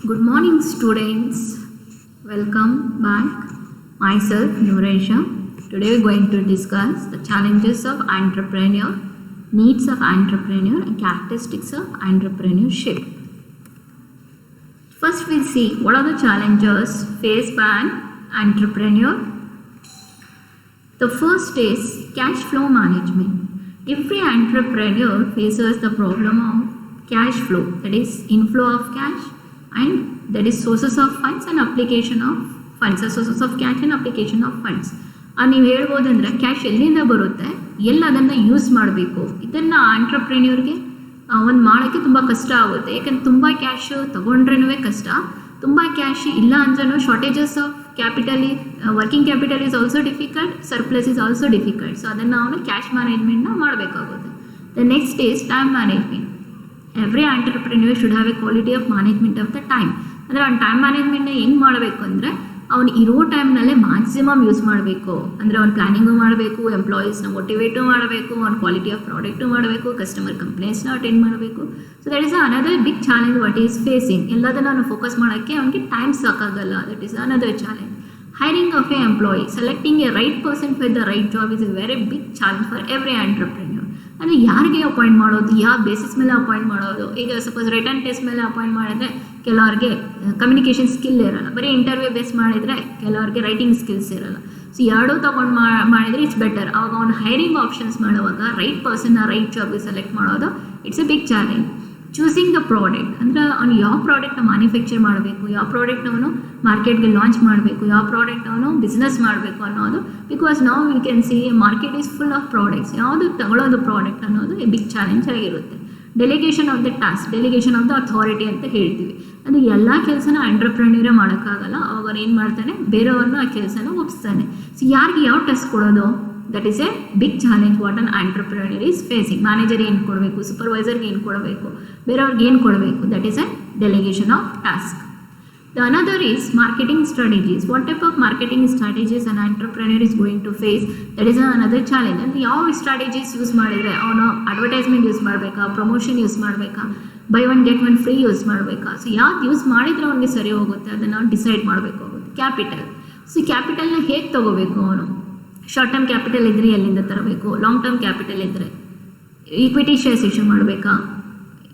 Good morning, students. Welcome back. Myself, Nuresha. Today we're going to discuss the challenges of entrepreneur, needs of entrepreneur, and characteristics of entrepreneurship. First, we'll see what are the challenges faced by an entrepreneur. The first is cash flow management. Every entrepreneur faces the problem of cash flow, that is inflow of cash, and that is sources of funds and application of funds, sources of cash and application of funds. ನೀವು ಹೇಳ್ಬೋದಂದರೆ cash ಎಲ್ಲಿಂದ ಬರುತ್ತೆ, ಎಲ್ಲಿ ಅದನ್ನು use ಮಾಡಬೇಕು, ಇದನ್ನು ಆಂಟ್ರಪ್ರೆನ್ಯೂರ್ಗೆ ಒಂದು ಮಾಡೋಕ್ಕೆ ತುಂಬ ಕಷ್ಟ ಆಗುತ್ತೆ. ಯಾಕಂದ್ರೆ ತುಂಬ ಕ್ಯಾಶ್ ತೊಗೊಂಡ್ರೂ ಕಷ್ಟ, ತುಂಬ ಕ್ಯಾಶ್ ಇಲ್ಲ ಅಂದ್ರೂ ಶಾರ್ಟೇಜಸ್ ಆಫ್ ಕ್ಯಾಪಿಟಲಿ, working capital is also difficult, surplus is also difficult. So ಅದನ್ನು ಅವನು ಕ್ಯಾಶ್ ಮ್ಯಾನೇಜ್ಮೆಂಟ್ನ ಮಾಡಬೇಕಾಗುತ್ತೆ. The next is time management. Every entrepreneur should have a quality of management of the time. ಅಂದರೆ ಅವ್ನು ಟೈಮ್ ಮ್ಯಾನೇಜ್ಮೆಂಟ್ನ ಹೆಂಗೆ ಮಾಡಬೇಕು ಅಂದರೆ ಅವ್ನು ಇರೋ ಟೈಮ್ನಲ್ಲೇ ಮ್ಯಾಕ್ಸಿಮಮ್ ಯೂಸ್ ಮಾಡಬೇಕು. ಅಂದರೆ ಅವ್ನು ಪ್ಲ್ಯಾನಿಂಗು ಮಾಡಬೇಕು, ಎಂಪ್ಲಾಯೀಸ್ನ ಮೋಟಿವೇಟು ಮಾಡಬೇಕು, ಅವ್ನು ಕ್ವಾಲಿಟಿ ಆಫ್ ಪ್ರಾಡಕ್ಟು ಮಾಡಬೇಕು, ಕಸ್ಟಮರ್ ಕಂಪ್ಲೇಂಟ್ಸ್ನ ಅಟೆಂಡ್ ಮಾಡಬೇಕು. So that is another big challenge what is facing. ಎಲ್ಲದನ್ನು ಅವನು ಫೋಕಸ್ ಮಾಡೋಕ್ಕೆ ಅವನಿಗೆ ಟೈಮ್ ಸಾಕಾಗಲ್ಲ. That is another challenge. Hiring of a employee, selecting a right person for the right job is a very big challenge for every entrepreneur. ಅಂದರೆ ಯಾರಿಗೆ appoint ಮಾಡೋದು, ಯಾವ basis ಮೇಲೆ ಅಪಾಯಿಂಟ್ ಮಾಡೋದು. ಈಗ ಸಪೋಸ್ ರಿಟರ್ನ್ ಟೆಸ್ಟ್ ಮೇಲೆ appoint ಮಾಡಿದ್ರೆ ಕೆಲವ್ರಿಗೆ ಕಮ್ಯುನಿಕೇಷನ್ ಸ್ಕಿಲ್ ಇರೋಲ್ಲ, ಬರೀ ಇಂಟರ್ವ್ಯೂ ಬೇಸ್ ಮಾಡಿದರೆ ಕೆಲವ್ರಿಗೆ ರೈಟಿಂಗ್ ಸ್ಕಿಲ್ಸ್ ಇರೋಲ್ಲ. ಸೊ ಎರಡೂ ತೊಗೊಂಡು ಮಾಡಿದರೆ ಇಟ್ಸ್ ಬೆಟರ್. ಅವಾಗ ಅವ್ನು ಹೈರಿಂಗ್ ಆಪ್ಷನ್ಸ್ ಮಾಡುವಾಗ ರೈಟ್ ಪರ್ಸನ್ನ ರೈಟ್ ಜಾಬ್ಗೆ ಸೆಲೆಕ್ಟ್ ಮಾಡೋದು it's a big challenge. Choosing the product, ಅಂದರೆ ಅವನು ಯಾವ ಪ್ರಾಡಕ್ಟ್ನ ಮ್ಯಾನುಫ್ಯಾಕ್ಚರ್ ಮಾಡಬೇಕು, ಯಾವ ಪ್ರಾಡಕ್ಟ್ನ ಅವನು ಮಾರ್ಕೆಟ್ಗೆ ಲಾಂಚ್ ಮಾಡಬೇಕು, ಯಾವ ಪ್ರಾಡಕ್ಟ್ ಅವನು ಬಿಸ್ನೆಸ್ ಮಾಡಬೇಕು ಅನ್ನೋದು. ಬಿಕಾಸ್ ನಾವು we can see market is full of products. ಯಾವುದು ತಗೊಳ್ಳೋದು ಪ್ರಾಡಕ್ಟ್ ಅನ್ನೋದು ಎ ಬಿಗ್ ಚಾಲೆಂಜ್ ಆಗಿರುತ್ತೆ. Delegation of the task, delegation of the authority ಅಂತ ಹೇಳ್ತೀವಿ. ಅದು ಎಲ್ಲ ಕೆಲಸನ ಆಂಟ್ರಪ್ರೆನ್ಯೂರೇ ಮಾಡೋಕ್ಕಾಗಲ್ಲ. ಅವಾಗ ಅವ್ನು ಏನು ಮಾಡ್ತಾನೆ, ಬೇರೆಯವ್ರನ್ನ ಆ ಕೆಲಸನ ಒಪ್ಪಿಸ್ತಾನೆ. ಸೊ ಯಾರಿಗೆ ಯಾವ ಟಾಸ್ಕ್ ಕೊಡೋದು, that is a big challenge what an entrepreneur is facing. ಮ್ಯಾನೇಜರ್ಗೆ ಏನು ಕೊಡಬೇಕು, ಸೂಪರ್ವೈಸರ್ಗೆ ಏನು ಕೊಡಬೇಕು, ಬೇರೆಯವ್ರಿಗೆ ಏನು ಕೊಡಬೇಕು, that is a delegation of task. The another is marketing strategies. What type of marketing strategies an entrepreneur is going to face, that is another challenge. ಅಂದರೆ ಯಾವ ಸ್ಟ್ರಾಟಜೀಸ್ ಯೂಸ್ ಮಾಡಿದರೆ ಅವನು ಅಡ್ವರ್ಟೈಸ್ಮೆಂಟ್ ಯೂಸ್ ಮಾಡಬೇಕಾ, ಪ್ರಮೋಷನ್ ಯೂಸ್ ಮಾಡಬೇಕಾ, buy one get one free use ಮಾಡಬೇಕಾ. So ಯಾವ್ದು use ಮಾಡಿದರೆ ಅವನಿಗೆ ಸರಿ ಹೋಗುತ್ತೆ ಅದನ್ನು ಡಿಸೈಡ್ ಮಾಡಬೇಕಾಗುತ್ತೆ. ಕ್ಯಾಪಿಟಲ್, ಸೊ ಕ್ಯಾಪಿಟಲ್ನ ಹೇಗೆ ತೊಗೋಬೇಕು, ಅವನು ಶಾರ್ಟ್ ಟರ್ಮ್ ಕ್ಯಾಪಿಟಲ್ ಇದ್ದರೆ ಎಲ್ಲಿಂದ ತರಬೇಕು, ಲಾಂಗ್ ಟರ್ಮ್ ಕ್ಯಾಪಿಟಲ್ ಇದ್ದರೆ ಈಕ್ವಿಟಿ ಶೇರ್ಸ್ ಇಶ್ಯೂ ಮಾಡಬೇಕಾ,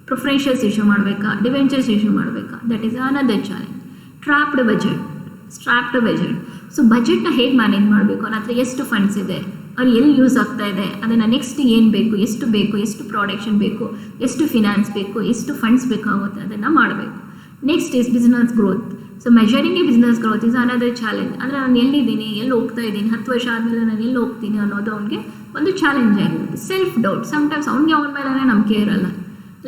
ಪ್ರಿಫರೆನ್ಸ್ ಶೇರ್ಸ್ ಇಶ್ಯೂ ಮಾಡಬೇಕಾ, ಡಿವೆಂಚರ್ಸ್ ಇಶ್ಯೂ ಮಾಡಬೇಕಾ, that is another challenge. Strapped budget. So ಬಜೆಟ್ನ ಹೇಗೆ ಮ್ಯಾನೇಜ್ ಮಾಡಬೇಕು, ಅವನ ಹತ್ರ ಎಷ್ಟು ಫಂಡ್ಸ್ ಇದೆ, ಅವ್ರು ಎಲ್ಲಿ ಯೂಸ್ ಆಗ್ತಾ ಇದೆ, ಅದನ್ನು ನೆಕ್ಸ್ಟ್ ಏನು ಬೇಕು, ಎಷ್ಟು ಪ್ರಾಡಕ್ಷನ್ ಬೇಕು, ಎಷ್ಟು ಫಿನಾನ್ಸ್ ಬೇಕು, ಎಷ್ಟು ಫಂಡ್ಸ್ ಬೇಕಾಗುತ್ತೆ, ಅದನ್ನು ಮಾಡಬೇಕು. Next is business growth. So measuring A business growth is another challenge. ಅಂದರೆ ನಾನು ಎಲ್ಲಿದ್ದೀನಿ, ಎಲ್ಲಿ ಹೋಗ್ತಾ ಇದ್ದೀನಿ, 10 ವರ್ಷ ಆದಮೇಲೆ ನಾನು ಎಲ್ಲಿ ಹೋಗ್ತೀನಿ ಅನ್ನೋದು ಅವನಿಗೆ ಒಂದು ಚಾಲೆಂಜ್ ಆಗಿರುತ್ತೆ. ಸೆಲ್ಫ್ ಡೌಟ್, ಸಮ್ಟೈಮ್ಸ್ ಅವ್ನಿಗೆ ಅವನ ಮೇಲೆ ನಂಬಿಕೆ ಇರಲ್ಲ,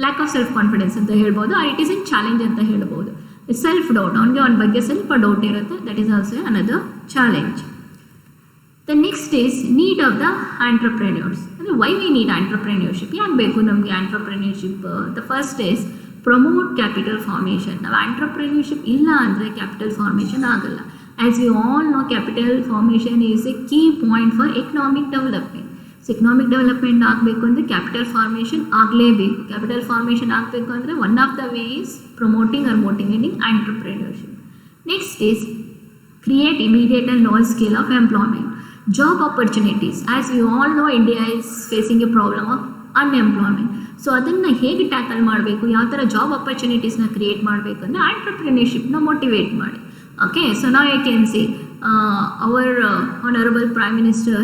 ಲ್ಯಾಕ್ ಆಫ್ ಸೆಲ್ಫ್ ಕಾನ್ಫಿಡೆನ್ಸ್ ಅಂತ ಹೇಳ್ಬೋದು, or it is a challenge ಅಂತ ಹೇಳ್ಬೋದು. ಸೆಲ್ಫ್ ಡೌಟ್, ಅವನಿಗೆ ಅವನ ಬಗ್ಗೆ ಸ್ವಲ್ಪ ಡೌಟ್ ಇರುತ್ತೆ, that is also another challenge. The next is need of the entrepreneurs. ಅಂದರೆ ವೈ ವಿ ನೀಡ್ ಆಂಟ್ರಪ್ರೆನ್ಯೂರ್ಶಿಪ್, ಯಾಕೆ ಬೇಕು ನಮಗೆ entrepreneurship. The first is promote capital formation. ನಾವು ಆಂಟ್ರಪ್ರೆನ್ಯೂರ್ಶಿಪ್ ಇಲ್ಲ ಅಂದರೆ ಕ್ಯಾಪಿಟಲ್ ಫಾರ್ಮೇಷನ್ ಆಗಲ್ಲ. As we all know, capital formation is a key point for economic development. So economic development ಆಗಬೇಕು ಅಂದರೆ ಕ್ಯಾಪಿಟಲ್ ಫಾರ್ಮೇಷನ್ ಆಗಲೇಬೇಕು. ಕ್ಯಾಪಿಟಲ್ ಫಾರ್ಮೇಷನ್ ಆಗಬೇಕು ಅಂದರೆ one of the way is promoting R motivating entrepreneurship. Next is create immediate and large scale of employment. Job opportunities, as we all know India is facing a problem of unemployment. So ಅದನ್ನು ಹೇಗೆ tackle ಮಾಡಬೇಕು, ಯಾವ ಥರ job ಆಪರ್ಚುನಿಟೀಸ್ನ create ಮಾಡಬೇಕು ಅಂದರೆ ಆಂಟ್ರಪ್ರೆನ್ಯೂರ್ಶಿಪ್ನ motivate ಮಾಡಿ. Okay, so ನಾವು you can see our honourable prime minister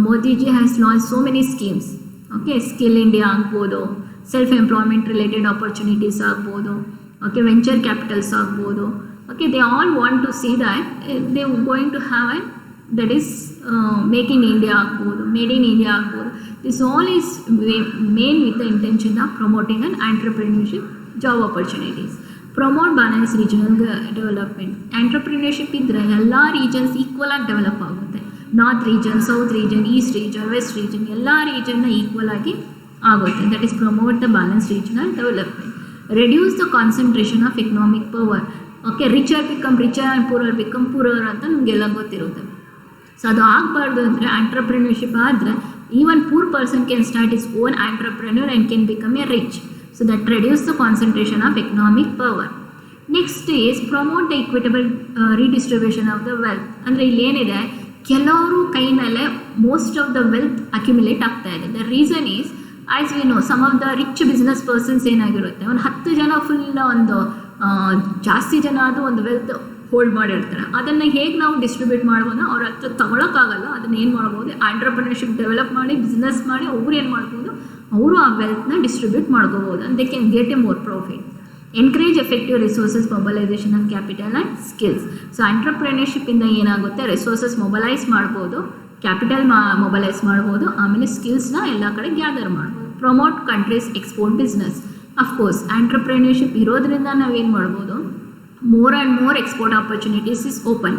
Modiji has launch so many schemes. Okay, skill India ಆಗ್ಬೋದು, ಸೆಲ್ಫ್ ಎಂಪ್ಲಾಯ್ಮೆಂಟ್ ರಿಲೇಟೆಡ್ ಆಪರ್ಚುನಿಟೀಸ್ ಆಗ್ಬೋದು, ಓಕೆ, ವೆಂಚರ್ ಕ್ಯಾಪಿಟಲ್ಸ್ ಆಗ್ಬೋದು. Okay, they all want to see that they going to have an that is make in India ಆಗ್ಬೋದು, made in India ಆಗ್ಬೋದು. This all is main with the intention of promoting and entrepreneurship job opportunities. Promote balance regional development. Entrepreneurship ಇದ್ದರೆ ಎಲ್ಲ regions equal ಆಗಿ develop ಆಗುತ್ತೆ. North region, south region, east region, west region, ಎಲ್ಲ ರೀಜನ್ನ equal ಆಗಿ ಆಗುತ್ತೆ. That is promote the balance regional development. Reduce the concentration of economic power. Okay, richer become richer and poorer become poorer ಅಂತ ನಮಗೆಲ್ಲ ಗೊತ್ತಿರುತ್ತೆ. So ಅದು ಆಗಬಾರ್ದು ಅಂದರೆ ಆಂಟ್ರಪ್ರೆನ್ಯೂರ್ಶಿಪ್ ಆದರೆ even poor person can start is own entrepreneur and can become a rich. So that reduce the concentration of economic power. Next is promote the equitable redistribution of the wealth. ಅಂದರೆ ಇಲ್ಲಿ ಏನಿದೆ, ಕೆಲವರು ಕೈನಲ್ಲೇ most of the wealth accumulate ಆಗ್ತಾ ಇದೆ. The reason is, as we know, some of the rich business persons ಏನಾಗಿರುತ್ತೆ, ಒಂದು 10 ಜನ ಫುಲ್ ಒಂದು ಜಾಸ್ತಿ ಜನ ಅದು ಒಂದು ವೆಲ್ತ್ ಹೋಲ್ಡ್ ಮಾಡಿರ್ತಾರೆ. ಅದನ್ನು ಹೇಗೆ ನಾವು ಡಿಸ್ಟ್ರಿಬ್ಯೂಟ್ ಮಾಡ್ಬೋದು, ಅವ್ರ ಹತ್ರ ತಗೊಳಕ್ಕಾಗಲ್ಲ. ಅದನ್ನು ಏನು ಮಾಡ್ಬೋದು, ಆಂಟ್ರಪ್ರಿನರ್ಶಿಪ್ ಡೆವಲಪ್ ಮಾಡಿ, ಬಿಸ್ನೆಸ್ ಮಾಡಿ, ಅವ್ರು ಏನು ಮಾಡ್ಬೋದು, ಅವರು ಆ ವೆಲ್ತ್ನ ಡಿಸ್ಟ್ರಿಬ್ಯೂಟ್ ಮಾಡ್ಕೋಬೋದು. And they can get a more profit. Encourage effective resources mobilisation of capital and skills. So ಆಂಟ್ರಪ್ರಿನರ್ಶಿಪ್ಪಿಂದ ಏನಾಗುತ್ತೆ, ರಿಸೋರ್ಸಸ್ ಮೊಬಲೈಸ್ ಮಾಡ್ಬೋದು, ಕ್ಯಾಪಿಟಲ್ ಮೊಬಲೈಸ್ ಮಾಡ್ಬೋದು, ಆಮೇಲೆ ಸ್ಕಿಲ್ಸ್ನ ಎಲ್ಲ ಕಡೆ ಗ್ಯಾದರ್ ಮಾಡ್ಬೋದು. Promote countries export business. Of course entrepreneurship ಇರೋದ್ರಿಂದ ನಾವೇನು ಮಾಡ್ಬೋದು, more and more export opportunities is open.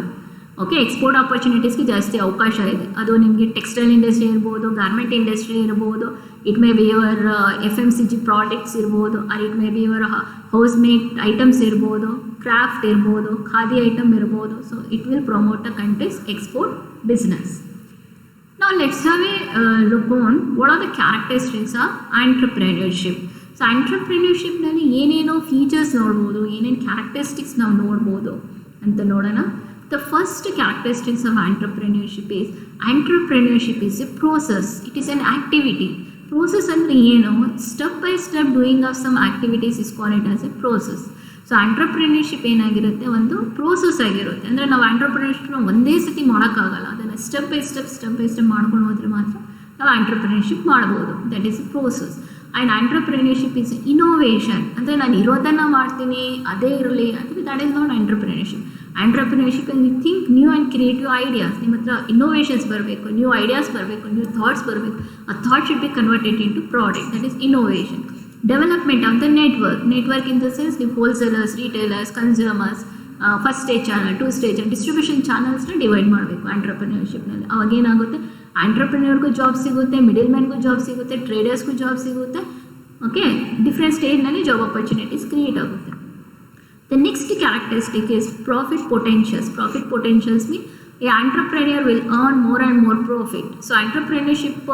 Okay, export ಆಪರ್ಚುನಿಟೀಸ್ಗೆ ಜಾಸ್ತಿ ಅವಕಾಶ ಇದೆ. ಅದು ನಿಮಗೆ ಟೆಕ್ಸ್ಟೈಲ್ ಇಂಡಸ್ಟ್ರಿ ಇರ್ಬೋದು, ಗಾರ್ಮೆಂಟ್ ಇಂಡಸ್ಟ್ರಿ ಇರ್ಬೋದು, it may be your FMCG products ಇರ್ಬೋದು, or it may be your house made items ಇರ್ಬೋದು, ಕ್ರಾಫ್ಟ್ ಇರ್ಬೋದು, ಖಾದಿ ಐಟಮ್ ಇರ್ಬೋದು. So it will promote the country's export business. Now let's have a look on what are the characteristics of entrepreneurship. So ಆಂಟ್ರಪ್ರಿನರ್ಶಿಪ್ನಲ್ಲಿ ಏನೇನೋ features ನೋಡ್ಬೋದು, ಏನೇನು characteristics ನಾವು ನೋಡ್ಬೋದು ಅಂತ ನೋಡೋಣ. The first characteristics of entrepreneurship is a process. It is an activity. Process ಅಂದರೆ ಏನು, step by step doing of some activities is called it as a process. So entrepreneurship ಏನಾಗಿರುತ್ತೆ, ಒಂದು ಪ್ರೋಸೆಸ್ ಆಗಿರುತ್ತೆ. ಅಂದರೆ ನಾವು ಆಂಟ್ರಪ್ರಿನರ್ಶಿಪ್ನ ಒಂದೇ ಸತಿ ಮಾಡೋಕ್ಕಾಗಲ್ಲ. ಅದನ್ನು ಸ್ಟೆಪ್ ಬೈ ಸ್ಟೆಪ್ ಮಾಡ್ಕೊಂಡು ಹೋದರೆ ಮಾತ್ರ ನಾವು ಆಂಟ್ರಪ್ರಿನರ್ಶಿಪ್ ಮಾಡ್ಬೋದು. That is a process. And entrepreneurship is innovation. ಅಂದರೆ ನಾನು ಇರೋದನ್ನು ಮಾಡ್ತೀನಿ, ಅದೇ ಇರಲಿ ಅಂದರೆ that is not entrepreneurship. Entrepreneurship you think new and creative ideas. ನಿಮ್ಮ ಹತ್ರ ಇನ್ನೋವೇಷನ್ಸ್ ಬರಬೇಕು, ನ್ಯೂ ಐಡಿಯಾಸ್ ಬರಬೇಕು, ನ್ಯೂ ಥಾಟ್ಸ್ ಬರಬೇಕು. ಆ thought should be converted in to product. That is innovation. Development of the network in the sense ನೀವು wholesalers, retailers, consumers, first stage channel, 2 stage distribution ಚಾನಲ್ಸ್ನ divide ಮಾಡಬೇಕು ಆಂಟ್ರಪ್ರಿನರ್ಶಿಪ್ನಲ್ಲಿ. ಅವಾಗೇನಾಗುತ್ತೆ, ಆಂಟ್ರಪ್ರಿನರ್ಗೂ ಜಾಬ್ ಸಿಗುತ್ತೆ, ಮಿಡಲ್ ಮ್ಯಾನ್ಗೂ ಜಾಬ್ ಸಿಗುತ್ತೆ, ಟ್ರೇಡರ್ಸ್ಗೂ ಜಾಬ್ ಸಿಗುತ್ತೆ. ಓಕೆ, ಡಿಫ್ರೆಂಟ್ ಸ್ಟೇಜ್ನಲ್ಲಿ ಜಾಬ್ ಆಪರ್ಚುನಿಟೀಸ್ ಕ್ರಿಯೇಟ್ ಆಗುತ್ತೆ. The next characteristic is profit potentials. Profit potentials mean a entrepreneur will earn more and more profit. So entrepreneurship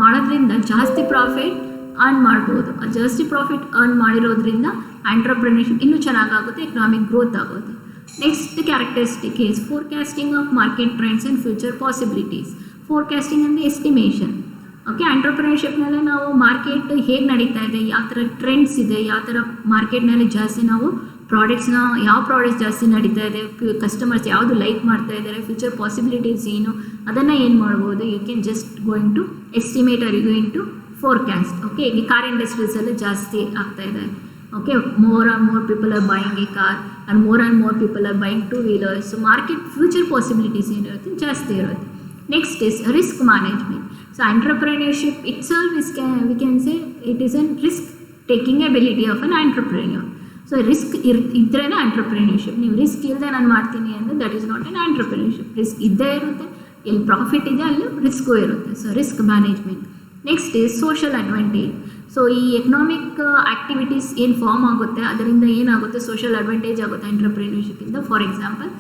ಮಾಡೋದ್ರಿಂದ ಜಾಸ್ತಿ ಪ್ರಾಫಿಟ್ ಅರ್ನ್ ಮಾಡ್ಬೋದು. ಜಾಸ್ತಿ ಪ್ರಾಫಿಟ್ ಅರ್ನ್ ಮಾಡಿರೋದ್ರಿಂದ ಆಂಟ್ರಪ್ರಿನರ್ಶಿಪ್ ಇನ್ನೂ ಚೆನ್ನಾಗಾಗುತ್ತೆ, ಎಕನಾಮಿಕ್ ಗ್ರೋತ್ ಆಗುತ್ತೆ. Next characteristic is forecasting of market trends and future possibilities. Forecasting ಅಂದರೆ estimation. Okay, ಆಂಟ್ರಪ್ರಿನರ್ಶಿಪ್ನಲ್ಲೇ ನಾವು ಮಾರ್ಕೆಟ್ ಹೇಗೆ ನಡೀತಾ ಇದೆ, ಯಾವ ಥರ ಟ್ರೆಂಡ್ಸ್ ಇದೆ, ಯಾವ ಥರ ಮಾರ್ಕೆಟ್ನಲ್ಲಿ ಜಾಸ್ತಿ ನಾವು ಪ್ರಾಡಕ್ಟ್ಸ್ನ, ಯಾವ ಪ್ರಾಡಕ್ಟ್ಸ್ ಜಾಸ್ತಿ ನಡೀತಾ ಇದೆ, ಕಸ್ಟಮರ್ಸ್ ಯಾವುದು ಲೈಕ್ ಮಾಡ್ತಾ ಇದ್ದಾರೆ, ಫ್ಯೂಚರ್ ಪಾಸಿಬಿಲಿಟೀಸ್ ಏನು, ಅದನ್ನು ಏನು ಮಾಡ್ಬೋದು, you can just going to estimate or you going to forecast. Okay, ಈಗ ಕಾರ್ ಇಂಡಸ್ಟ್ರೀಸಲ್ಲಿ ಜಾಸ್ತಿ ಆಗ್ತಾ ಇದೆ. Okay, more and more people are buying a car and more and more people are buying 2 wheelers. So market future possibilities ಏನಿರುತ್ತೆ ಜಾಸ್ತಿ ಇರುತ್ತೆ. Next is risk management. So entrepreneurship itself is we can say it is an risk taking ability of an entrepreneur. So risk ಇದ್ರೇ entrepreneurship. ನೀವು risk ಇಲ್ಲದೆ ನಾನು ಮಾಡ್ತೀನಿ ಅಂದರೆ that is not an entrepreneurship. Risk ಇದ್ದೇ ಇರುತ್ತೆ, ಎಲ್ಲಿ profit ಇದೆ ಅಲ್ಲಿ ರಿಸ್ಕು ಇರುತ್ತೆ. So risk management. Next is social advantage. So ಈ ಎಕನಾಮಿಕ್ ಆ್ಯಕ್ಟಿವಿಟೀಸ್ ಏನು ಫಾರ್ಮ್ ಆಗುತ್ತೆ ಅದರಿಂದ ಏನಾಗುತ್ತೆ, ಸೋಷಲ್ ಅಡ್ವಾಂಟೇಜ್ ಆಗುತ್ತೆ ಆಂಟ್ರಪ್ರಿನರ್ಶಿಪ್ಪಿಂದ. For example,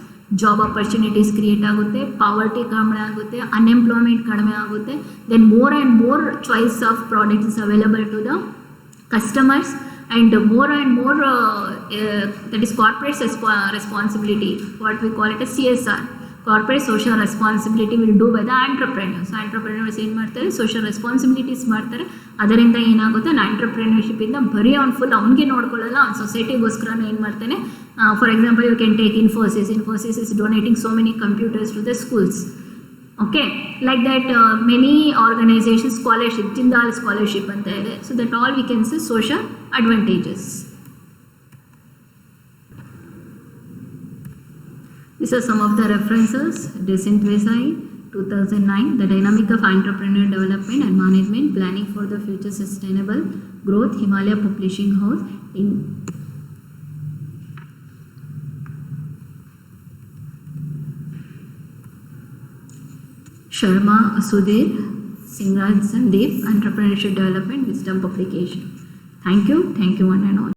job opportunities create ಆಗುತ್ತೆ, ಪಾವರ್ಟಿ ಕಡಿಮೆ ಆಗುತ್ತೆ, ಅನ್ಎಂಪ್ಲಾಯ್ಮೆಂಟ್ ಕಡಿಮೆ ಆಗುತ್ತೆ. Then more and more choice of products is available to the customers and more and more that is corporate responsibility, what we call it as CSR, corporate social responsibility will do by the entrepreneurs. Entrepreneurs ಏನು ಮಾಡ್ತಾರೆ, social responsibilities ಮಾಡ್ತಾರೆ. ಅದರಿಂದ ಏನಾಗುತ್ತೆ, ಆಂಟ್ರಪ್ರಿನರ್ಶಿಪ್ಪಿಂದ ಬರೀ ಅವ್ನು full ಅವ್ನಿಗೆ ನೋಡ್ಕೊಳ್ಳಲ್ಲ, ಅವ್ನು ಸೊಸೈಟಿಗೋಸ್ಕರ ಏನು ಮಾಡ್ತಾನೆ. For example, you can take Infosys is donating so many computers to the schools. Okay, like that many organizations, scholarship, Jindal scholarship anta ide. So that all we can say social advantages. These are some of the references. Decent Vesai 2009, The Dynamic of Entrepreneur Development and Management, Planning for the Future Sustainable Growth, Himalaya Publishing House in Sharma Sudhir, Singraj Sandeep, Entrepreneurship Development, Wisdom Publication. Thank you one and all.